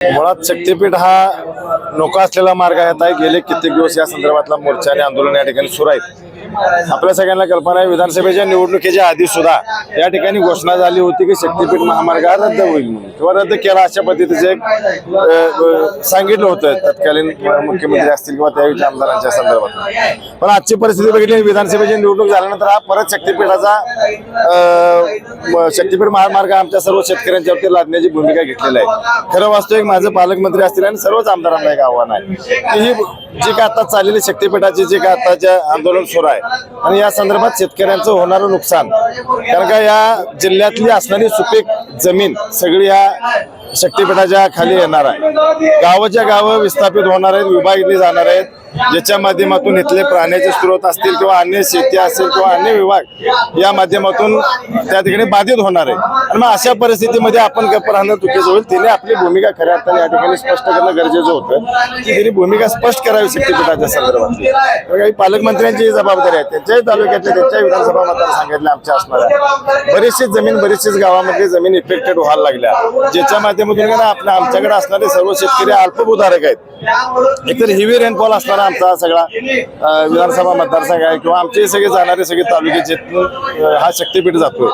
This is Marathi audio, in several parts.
मुळात शक्तीपीठ हा नको असलेला मार्ग आहे. गेले कित्येक दिवस या संदर्भातला मोर्चा आणि आंदोलन या ठिकाणी सुरू आहेत. आपल्या सगळ्यांना कल्पना आहे, विधानसभेच्या निवडणुकीच्या आधी सुद्धा या ठिकाणी घोषणा झाली होती की शक्तीपीठ महामार्ग हा रद्द होईल म्हणून किंवा रद्द केला अशा पद्धतीचे एक सांगितलं होतं तत्कालीन मुख्यमंत्री असतील किंवा त्यावेळी आमदारांच्या संदर्भात. पण आजची परिस्थिती बघितली, विधानसभेची निवडणूक झाल्यानंतर हा परत शक्तीपीठ महामार्ग आमच्या सर्व शेतकऱ्यांच्यावरती लादण्याची भूमिका घेतलेली आहे. खरं वास्तविक माझं पालकमंत्री असतील आणि सर्वच आमदारांना एक आव्हान आहे की ही जी काय आता चाललेली शक्तीपीठाची जे काय आताच्या आंदोलन सुरू आहे आणि या संदर्भात शेतकऱ्यांचं होणारं नुकसान, कारण का या जिल्ह्यातली असणारी सुपीक जमीन सगळी या शक्तीपीठाच्या खाली येणार आहे. गावाच्या गावं विस्थापित होणार आहेत, विभागली जाणार आहेत, ज्याच्या माध्यमातून इथले प्राण्याचे स्रोत असतील किंवा अन्य शेती असेल किंवा अन्य विभाग या माध्यमातून त्या ठिकाणी बाधित होणार आहे. आणि मग अशा परिस्थितीमध्ये आपण गप्प राहणं चुकीचं होईल. तिने आपली भूमिका खऱ्या अर्थाने या ठिकाणी स्पष्ट करणं गरजेचं होतं की तिने भूमिका स्पष्ट करावी शक्तीपीठाच्या संदर्भात. काही पालकमंत्र्यांची जबाबदारी आहे, त्यांच्याही तालुक्यातल्या त्यांच्या विधानसभा मतदारसंघातल्या आमच्या असणाऱ्या बरीचशीच गावामधली जमीन इफेक्टेड व्हायला लागल्या, ज्याच्या माध्यमातून आमच्याकडे असणारे सर्व शेतकरी अल्पभूधारक आहेत. एकतर हेवी रेनफॉल असणारा आमचा सगळा विधानसभा मतदारसंघ आहे किंवा आमचे सगळे जाणारे सगळे तालुके जिथून हा शक्तीपीठ जातोय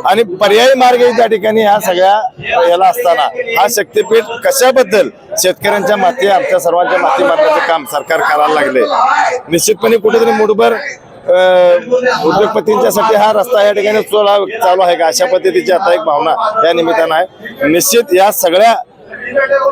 आणि पर्यायी मार्ग त्या ठिकाणी ह्या सगळ्या याला असताना हा शक्तीपीठ कशाबद्दल शेतकऱ्यांच्या माती आमच्या सर्वांच्या माती मारण्याचं काम सरकार करायला लागले. निश्चितपणे कुठेतरी मुठभर उद्योगपतींच्यासाठी हा रस्ता या ठिकाणी चालू आहे का अशा पद्धतीची आता एक भावना या निमित्तानं आहे. निश्चित या सगळ्या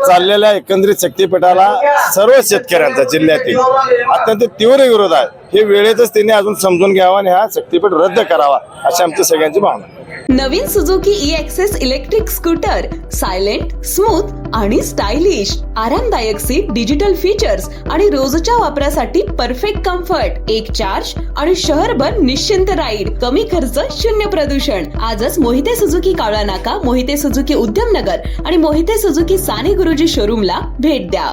चाललेल्या एकंदरीत शक्तीपीठाला सर्व शेतकऱ्यांचा जिल्ह्यातील अत्यंत तीव्र विरोध आहे. हे वेळेतच त्यांनी अजून समजून घ्यावा आणि हा शक्तीपीठ रद्द करावा अशी आमची सगळ्यांची भावना. नवीन Suzuki e Access electric scooter silent, smooth आणि स्टायलिश, आरामदायक सीट, डिजिटल फीचर्स आणि रोजच्या वापरासाठी परफेक्ट कम्फर्ट, एक चार्ज आणि शहरभर निश्चिंत राईड, कमी खर्च, शून्य प्रदूषण. आजच मोहिते सुझुकी कावळा नाका, मोहिते सुझुकी उद्यमनगर आणि मोहिते सुझुकी साने गुरुजी शोरूमला भेट द्या.